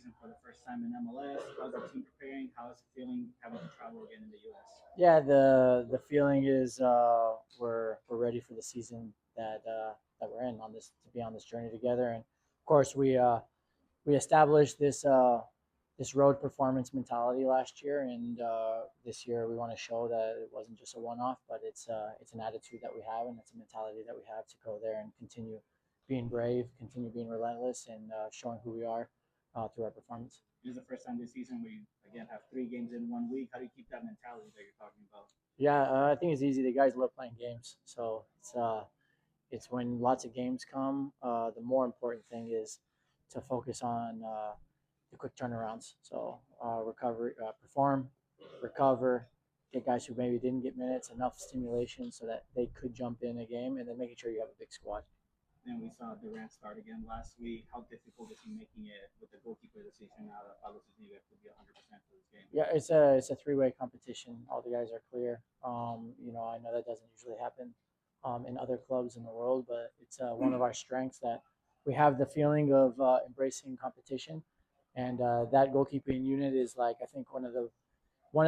season for the first time in MLS. How's the team preparing? How is it feeling having to travel again in the U.S.? Yeah, the feeling is we're ready for the season that we're in on this to be on this journey together, and of course we established this road performance mentality last year, and this year we want to show that it wasn't just a one off, but it's an attitude that we have, and it's a mentality that we have to go there and continue being brave, continue being relentless, and showing who we are through our performance. This is the first time this season we again have 3 games in 1 week. How do you keep that mentality that you're talking about? Yeah, I think it's easy. The guys love playing games, so it's when lots of games come. The more important thing is to focus on the quick turnarounds. So recovery, perform, recover, get guys who maybe didn't get minutes, enough stimulation so that they could jump in a game, and then making sure you have a big squad. And we saw Durant start again last week. How difficult is he making it with the goalkeeper decision now that Pablo Zuniga to be 100% for this game? Yeah, it's a three-way competition. All the guys are clear. I know that doesn't usually happen in other clubs in the world, but it's one of our strengths that we have the feeling of embracing competition, and that goalkeeping unit is like I think one of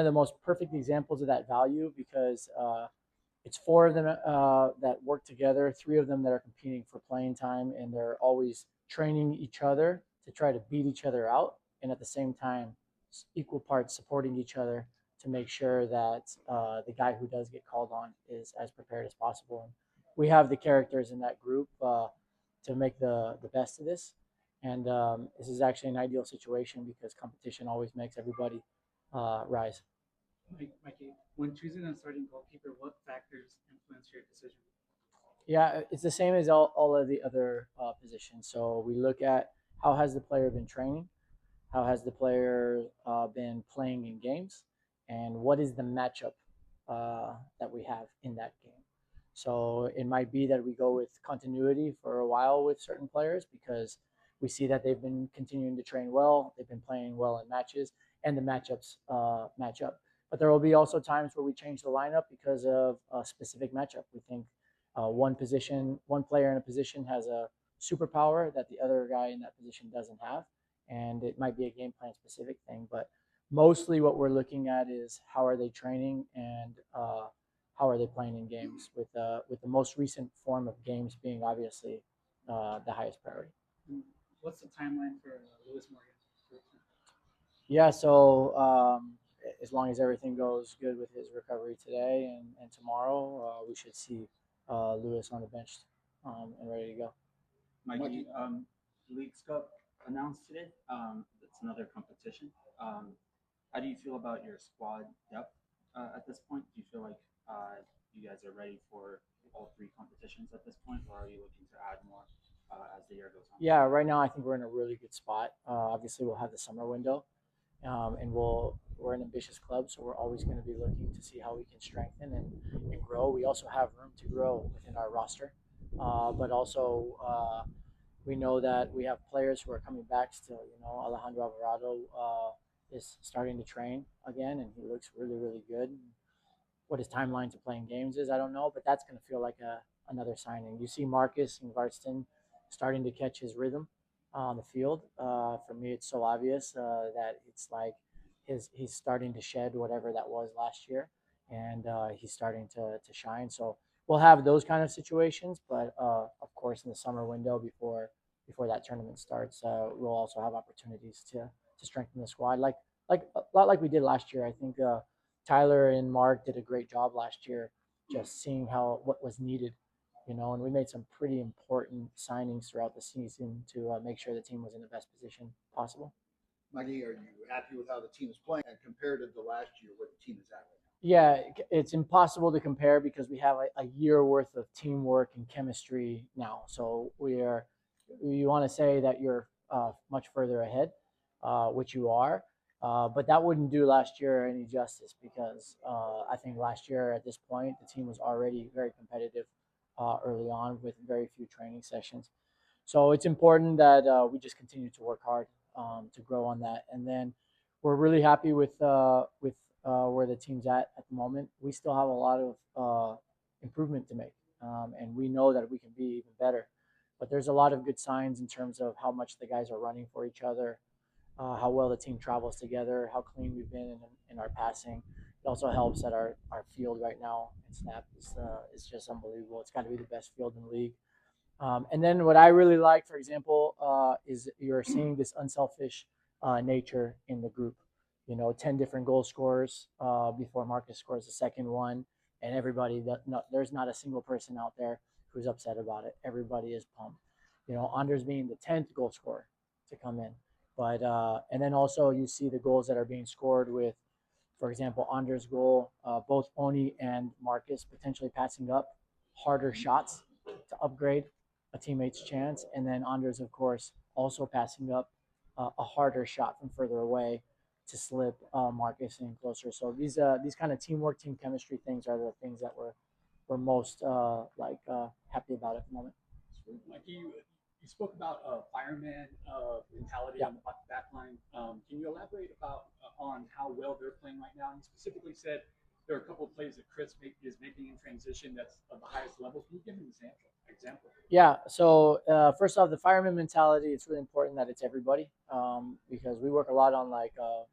the most perfect examples of that value because it's four of them that work together, three of them that are competing for playing time, and they're always training each other to try to beat each other out, and at the same time, equal parts supporting each other to make sure that the guy who does get called on is as prepared as possible. And we have the characters in that group to make the best of this. And this is actually an ideal situation because competition always makes everybody rise. Mikey, when choosing a starting goalkeeper, what factors influence your decision? Yeah, it's the same as all of the other positions. So we look at how has the player been training, how has the player been playing in games, and what is the matchup that we have in that game. So it might be that we go with continuity for a while with certain players because we see that they've been continuing to train well, they've been playing well in matches, and the matchups match up. But there will be also times where we change the lineup because of a specific matchup. We think one player in a position has a superpower that the other guy in that position doesn't have, and it might be a game plan specific thing. But mostly, what we're looking at is how are they training and how are they playing in games, with the most recent form of games being obviously the highest priority. What's the timeline for Lewis Morgan? Yeah, so as long as everything goes good with his recovery today and tomorrow, we should see Lewis on the bench and ready to go. Mikey, Leagues Cup announced today. It's another competition. How do you feel about your squad depth at this point? Do you feel like you guys are ready for all 3 competitions at this point, or are you looking to add more as the year goes on? Yeah, right now I think we're in a really good spot. Obviously, we'll have the summer window, and we're an ambitious club, so we're always going to be looking to see how we can strengthen and grow. We also have room to grow within our roster, but also we know that we have players who are coming back still. Alejandro Alvarado is starting to train again, and he looks really, really good. What his timeline to playing games is, I don't know, but that's going to feel like another signing. You see Marcus Ingvartsen starting to catch his rhythm on the field. For me, it's so obvious that it's like he's starting to shed whatever that was last year, and he's starting to shine. So we'll have those kind of situations, but of course, in the summer window before that tournament starts, we'll also have opportunities to strengthen the squad, like a lot like we did last year. I think Tyler and Mark did a great job last year, just seeing what was needed. And we made some pretty important signings throughout the season to make sure the team was in the best position possible. Mikey, are you happy with how the team is playing and compared to the last year where the team is at right now? Yeah, it's impossible to compare because we have a year worth of teamwork and chemistry now. So you want to say that you're much further ahead, which you are. But that wouldn't do last year any justice because I think last year at this point, the team was already very competitive early on with very few training sessions. So it's important that we just continue to work hard to grow on that. And then we're really happy with where the team's at the moment. We still have a lot of improvement to make, and we know that we can be even better. But there's a lot of good signs in terms of how much the guys are running for each other, how well the team travels together, how clean we've been in our passing. It also helps that our field right now in snap is just unbelievable. It's got to be the best field in the league. And then what I really like, for example, is you're seeing this unselfish nature in the group. 10 different goal scorers before Marcus scores the second one, and everybody there's not a single person out there who's upset about it. Everybody is pumped. Anders being the 10th goal scorer to come in, but and then also you see the goals that are being scored with, for example, Anders' goal, both Oni and Marcus potentially passing up harder shots to upgrade a teammate's chance, and then Anders, of course, also passing up a harder shot from further away to slip Marcus in closer. So these kind of teamwork, team chemistry things are the things that we're most happy about at the moment. Mikey, you spoke about fireman mentality Yeah. on the back line. Can you elaborate about on how well they're playing right now? And you specifically said there are a couple of plays that Chris is making in transition that's of the highest level. Can you give an example? Yeah. So first off, the fireman mentality. It's really important that it's everybody because we work a lot on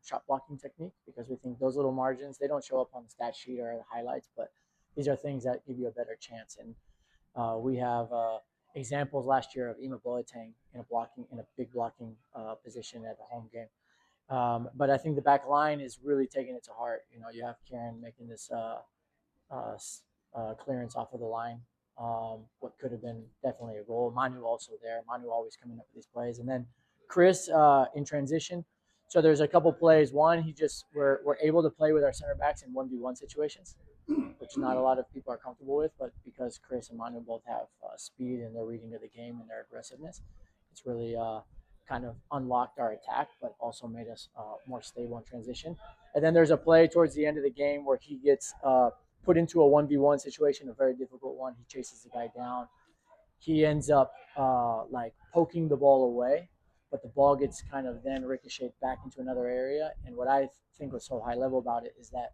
shot blocking technique because we think those little margins they don't show up on the stat sheet or the highlights, but these are things that give you a better chance. And we have examples last year of Ima Boateng in a big blocking position at the home game. But I think the back line is really taking it to heart. You have Kieran making this clearance off of the line. What could have been definitely a goal. Manu also there. Manu always coming up with these plays. And then Chris in transition. So there's a couple plays. One, we're able to play with our center backs in 1v1 situations, which not a lot of people are comfortable with. But because Chris and Manu both have speed and their reading of the game and their aggressiveness, it's really kind of unlocked our attack, but also made us more stable in transition. And then there's a play towards the end of the game where he gets put into a 1v1 situation, a very difficult one. He chases the guy down. He ends up poking the ball away, but the ball gets kind of then ricocheted back into another area. And what I think was so high level about it is that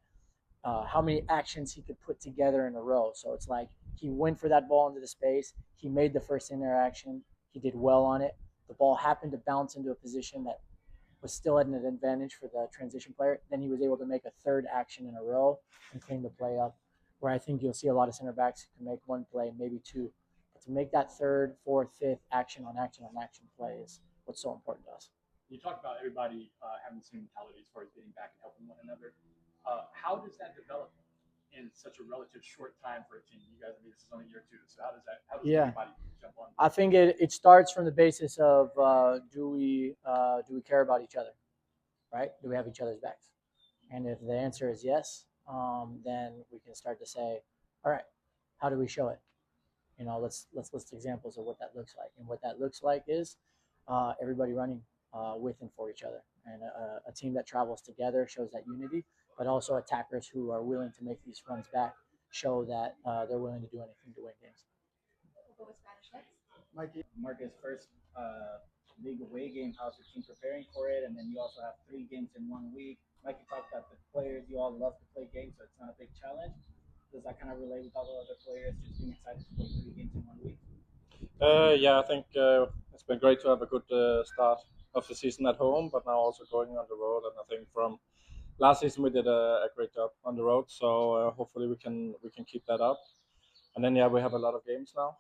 how many actions he could put together in a row. So it's like he went for that ball into the space. He made the first interaction. He did well on it. The ball happened to bounce into a position that was still at an advantage for the transition player. Then he was able to make a third action in a row and clean the play up, where I think you'll see a lot of center backs who can make one play, maybe two. But to make that third, fourth, fifth action on action play is what's so important to us. You talked about everybody having the same mentality as far as getting back and helping one another. How does that develop in such a relative short time for a team? You guys, this is only year 2, so how does everybody jump on? I think it starts from the basis of do we care about each other, right? Do we have each other's backs? And if the answer is yes, then we can start to say, all right, how do we show it? Let's list examples of what that looks like. And what that looks like is everybody running with and for each other. And a team that travels together shows that unity, but also attackers who are willing to make these runs back show that they're willing to do anything to win games. Mikey, Marcus, first league away game, how's the team preparing for it? And then you also have 3 games in 1 week. Mikey talked about the players, you all love to play games, so it's not a big challenge. Does that kind of relate with all the other players just being excited to play 3 games in 1 week? Yeah, I think it's been great to have a good start of the season at home, but now also going on the road. And I think from last season we did a great job on the road, so hopefully we can keep that up. And then we have a lot of games now.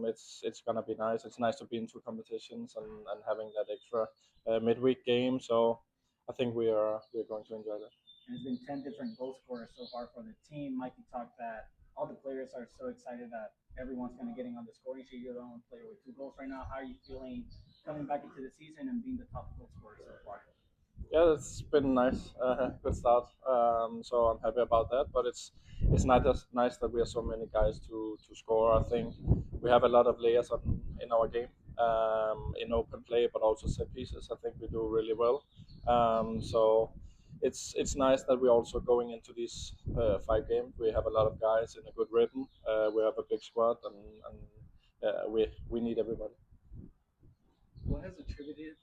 It's gonna be nice. It's nice to be in 2 competitions and having that extra midweek game. So I think we're going to enjoy that. And there's been 10 different goal scorers so far for the team. Mikey talked that all the players are so excited that everyone's kind of getting on the scoring sheet. You're the only player with 2 goals right now. How are you feeling coming back into the season and being the top goal scorer so far? Yeah, it's been nice, good start. So I'm happy about that. But it's nice that we have so many guys to score. I think we have a lot of layers in our game, in open play, but also set pieces. I think we do really well. So it's nice that we're also going into these 5 games. We have a lot of guys in a good rhythm. We have a big squad, and we need everybody. What has attributed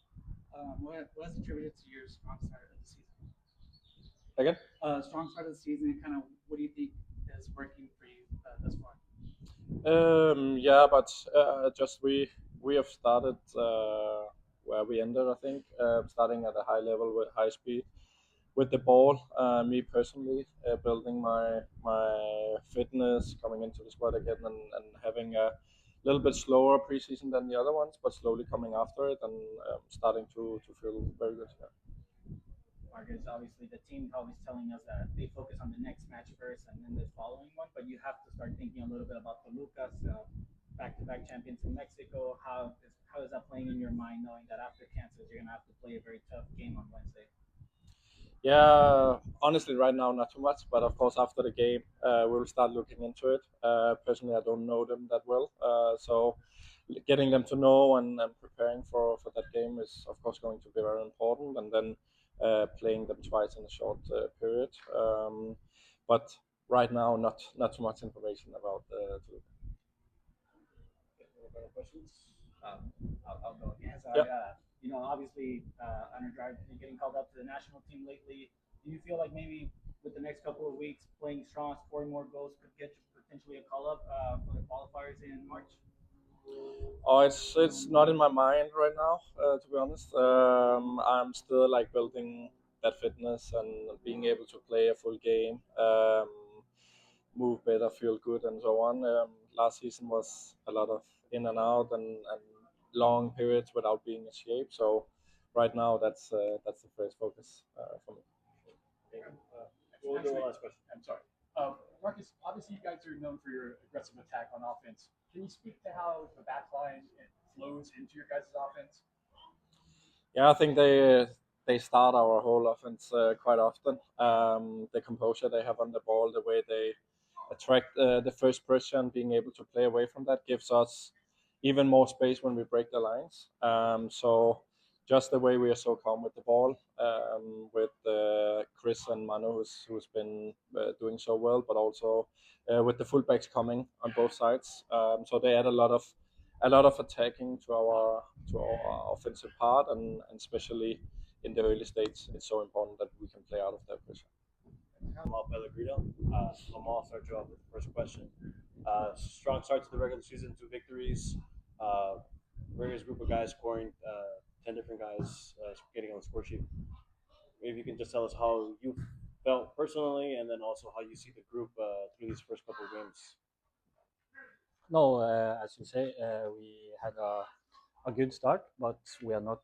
to your strong start of the season? Again? Strong start of the season. Kind of, what do you think is working for you thus far? Yeah, but just we have started where we ended. I think starting at a high level with high speed with the ball. Me personally, building my fitness, coming into the squad again, and having a little bit slower preseason than the other ones, but slowly coming after it and starting to feel very good. Yeah. Marcus, obviously the team always telling us that they focus on the next match first and then the following one, but you have to start thinking a little bit about the Lucas, back-to-back champions in Mexico. How is that playing in your mind, knowing that after Kansas you're gonna have to play a very tough game on Wednesday? Yeah, honestly, right now not too much, but of course after the game we'll start looking into it. Personally, I don't know them that well, so getting them to know and preparing for that game is of course going to be very important, and then playing them twice in a short period. But right now, not too much information about Toluca. Any other questions? I'll go again. Sorry. Yep. Obviously, Under Drive getting called up to the national team lately. Do you feel like maybe with the next couple of weeks playing strong, scoring more goals could get you potentially a call up for the qualifiers in March? Oh, it's not in my mind right now, to be honest. I'm still like building that fitness and being able to play a full game, move better, feel good, and so on. Last season was a lot of in and out and long periods without being in shape. So right now, that's the first focus for me. We'll do one last question. I'm sorry. Marcus, obviously you guys are known for your aggressive attack on offense. Can you speak to how the back line flows into your guys' offense? Yeah, I think they start our whole offense quite often. The composure they have on the ball, the way they attract the first pressure, and being able to play away from that gives us even more space when we break the lines. So just the way we are so calm with the ball, with Chris and Manu, who's been doing so well, but also with the fullbacks coming on both sides. So they add a lot of attacking to our offensive part, and especially in the early stages, it's so important that we can play out of that pressure. Amahl Pellegrino. Amahl, start you off with the first question. Strong start to the regular season, 2 victories. Various group of guys scoring, 10 different guys getting on the score sheet. Maybe you can just tell us how you felt personally, and then also how you see the group through these first couple of games. No, as you say, we had a good start, but we are not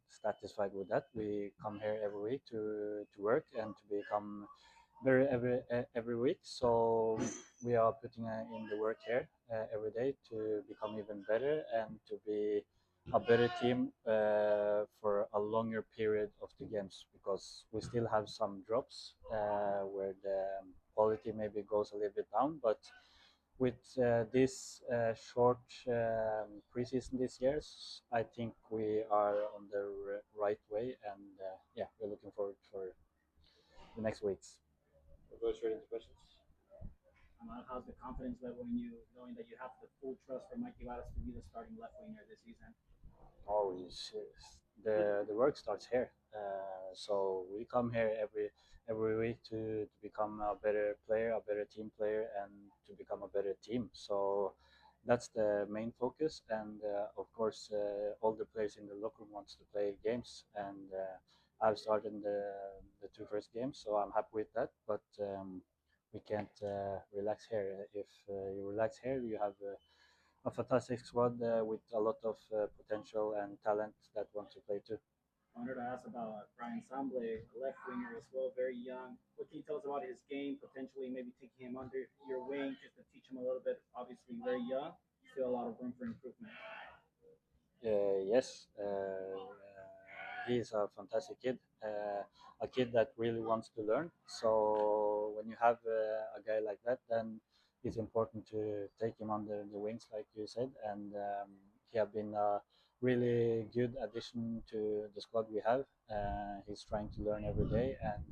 satisfied with that. We come here every week to work and to become better every week. So we are putting in the work here every day to become even better and to be a better team for a longer period of the games, because we still have some drops where the quality maybe goes a little bit down, but with this short preseason this year, I think we are on the right way, and yeah, we're looking forward for the next weeks. We'll go straight into questions. How's the confidence level in you, knowing that you have the full trust for Mikey Varas to be the starting left winger this season? Always, the work starts here. So we come here every week to become a better player, a better team player, and to become a better team. So that's the main focus, and of course, all the players in the locker room wants to play games, and I've started the 2 first games, so I'm happy with that. But we can't relax here. If you relax here, you have a fantastic squad with a lot of potential and talent that want to play too. I wanted to ask about Brian Samble, a left winger as well, very young. What can you tell us about his game? Potentially, maybe taking him under your wing just to teach him a little bit. Obviously, very young, still a lot of room for improvement. Yes, he's a fantastic kid, a kid that really wants to learn. So when you have a guy like that, then it's important to take him under the wings, like you said, and he have been a really good addition to the squad we have. He's trying to learn every day, and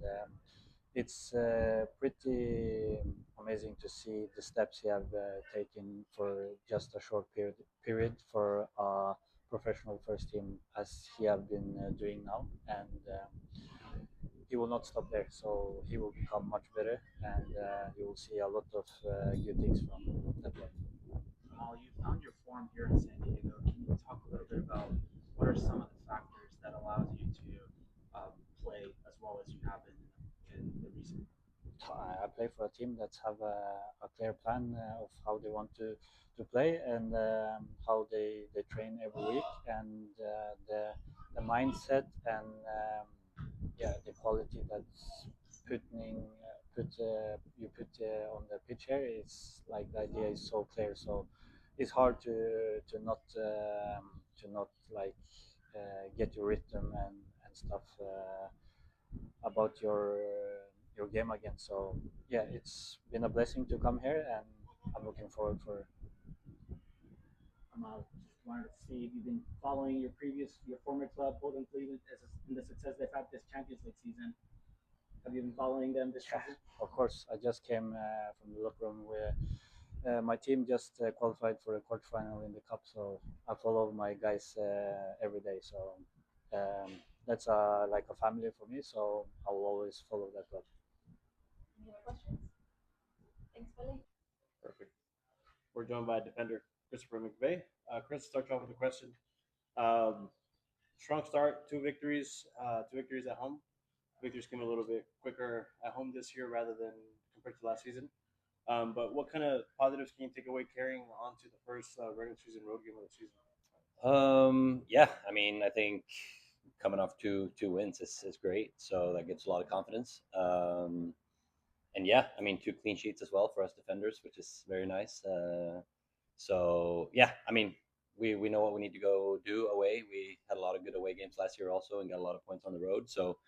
it's pretty amazing to see the steps he have taken for just a short period for a professional first team, as he have been doing now, and he will not stop there. So he will become much better, and you will see a lot of good things from that one. You found your form here in San Diego. Can you talk a little bit about what are some of the factors that allows you to play as well as you have in the recent? I play for a team that have a clear plan of how they want to play and how they train every week and the mindset and yeah the quality that's you put on the pitch here is like the idea is so clear, so it's hard to not like get your rhythm and stuff about your game again. So yeah, it's been a blessing to come here, and I'm looking forward for. Just wanted to see if you've been following your former club, Golden Cleveland, in the success they've had this Champions League season. Have you been following them this season? Of course, I just came from the locker room where my team just qualified for the quarterfinal in the cup, so I follow my guys every day. So that's like a family for me. So I will always follow that club. Any other questions? Thanks, Billy. Perfect. We're joined by defender Christopher McVey. Chris, start you off with a question. Strong start, two victories at home. Victories came a little bit quicker at home this year rather than compared to last season. But what kind of positives can you take away carrying on to the first regular season road game of the season? Yeah, I mean, I think coming off two wins is great, so that gives a lot of confidence. And yeah, I mean, two clean sheets as well for us defenders, which is very nice. So yeah, I mean, we know what we need to go do away. We had a lot of good away games last year also, and got a lot of points on the road. So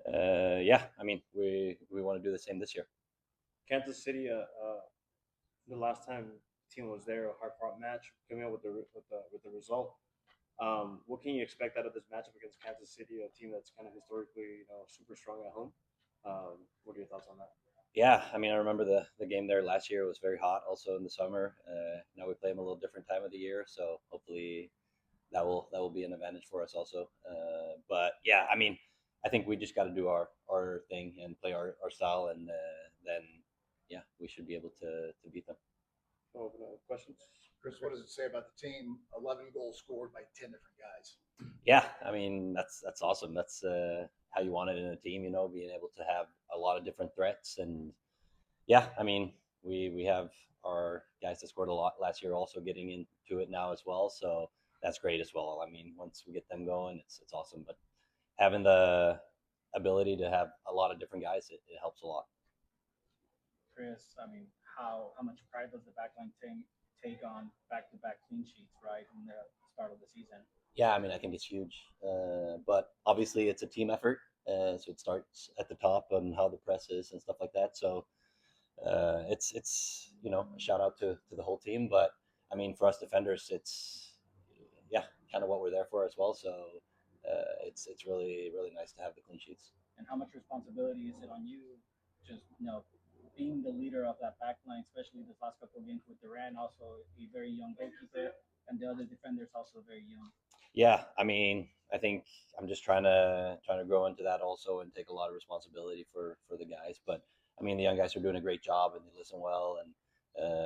yeah, I mean, we want to do the same this year. Kansas City, the last time the team was there, a hard-fought match, coming out with the result. What can you expect out of this matchup against Kansas City, a team that's kind of historically, super strong at home? What are your thoughts on that? Yeah, I mean, I remember the game there last year. It was very hot, also in the summer. Now we play them a little different time of the year, so hopefully that will be an advantage for us also. But yeah, I mean, I think we just got to do our thing and play our style, and then yeah, we should be able to beat them. Open up questions. Chris, what does it say about the team? 11 goals scored by 10 different guys. Yeah, I mean that's awesome. That's how you want it in a team, being able to have a lot of different threats. And yeah, I mean we have our guys that scored a lot last year also getting into it now as well. So that's great as well. I mean, once we get them going, it's awesome. But having the ability to have a lot of different guys, it helps a lot. Chris, I mean, how much pride does the backline take on back-to-back clean sheets, right, in the start of the season? Yeah, I mean, I think it's huge. But obviously it's a team effort. So it starts at the top on how the press is and stuff like that. So it's a shout out to the whole team. But I mean, for us defenders, it's kind of what we're there for as well. So it's really, really nice to have the clean sheets. And how much responsibility is it on you, just being the leader of that back line, especially this last couple of games with Duran, also a very young goalkeeper, and the other defenders also very young. Yeah, I mean, I think I'm just trying to grow into that also and take a lot of responsibility for the guys. But I mean, the young guys are doing a great job and they listen well. And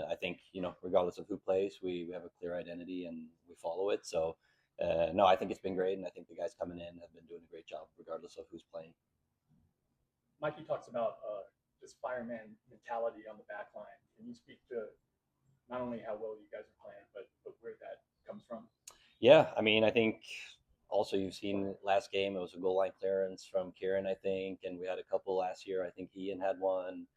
I think regardless of who plays, we have a clear identity and we follow it. So no, I think it's been great, and I think the guys coming in have been doing a great job regardless of who's playing. Mikey talks about this fireman mentality on the back line. Can you speak to not only how well you guys are playing, but where that comes from? Yeah, I mean, I think also you've seen last game, it was a goal line clearance from Kieran, I think, and we had a couple last year. I think Ian had one,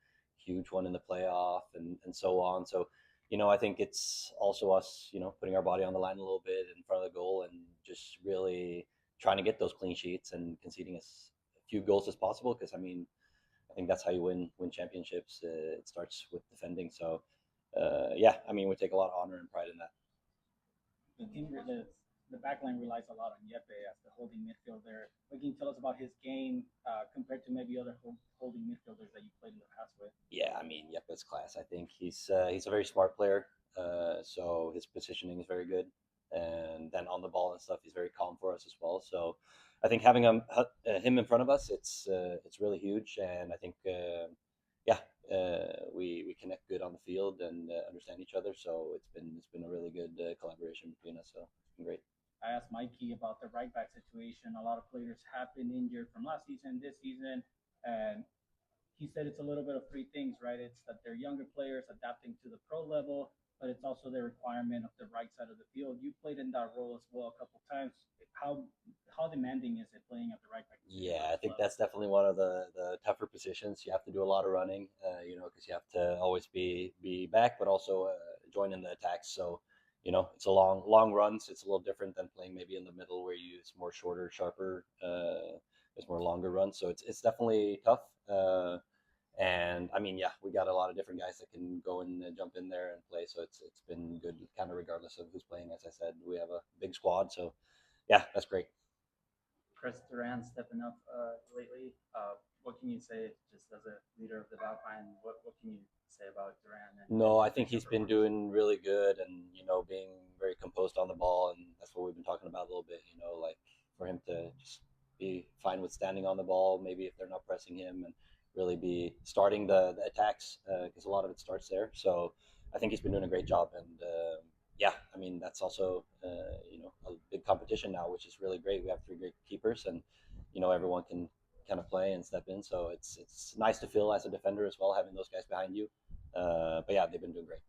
huge one in the playoff, and so on. So, I think it's also us, putting our body on the line a little bit in front of the goal and just really trying to get those clean sheets and conceding as few goals as possible. Because, I mean, I think that's how you win championships. It starts with defending. So, yeah, I mean, we take a lot of honor and pride in that. The backline relies a lot on Jeppe as the holding midfielder. What can you tell us about his game compared to maybe other holding midfielders that you played in the past with? Yeah, I mean, Jeppe's class. I think he's a very smart player. So his positioning is very good. And then on the ball and stuff, he's very calm for us as well. So I think having him in front of us, it's really huge. And I think, we connect good on the field and understand each other. So it's been a really good collaboration between us. So it's been great. I asked Mikey about the right back situation. A lot of players have been injured from last season, this season, and he said it's a little bit of three things, right? It's that they're younger players adapting to the pro level, but it's also the requirement of the right side of the field. You played in that role as well a couple times. How demanding is it playing at the right back? Yeah, I think that's definitely one of the tougher positions. You have to do a lot of running, because you have to always be back, but also join in the attacks. So, it's a long runs. It's a little different than playing maybe in the middle where you it's more shorter, sharper. It's more longer runs. So it's definitely tough. And I mean, yeah, we got a lot of different guys that can go and jump in there and play. So it's been good, kind of regardless of who's playing. As I said, we have a big squad. So yeah, that's great. Chris Duran stepping up lately. What can you say just as a leader of the back line? What can you say about Duran? No, I think he's been doing really good and, being very composed on the ball. And that's what we've been talking about a little bit, like for him to just be fine with standing on the ball, maybe if they're not pressing him, and really be starting the attacks because a lot of it starts there. So I think he's been doing a great job. And yeah, I mean, that's also, a big competition now, which is really great. We have three great keepers and, everyone can kind of play and step in. So it's nice to feel as a defender as well, having those guys behind you. But yeah, they've been doing great.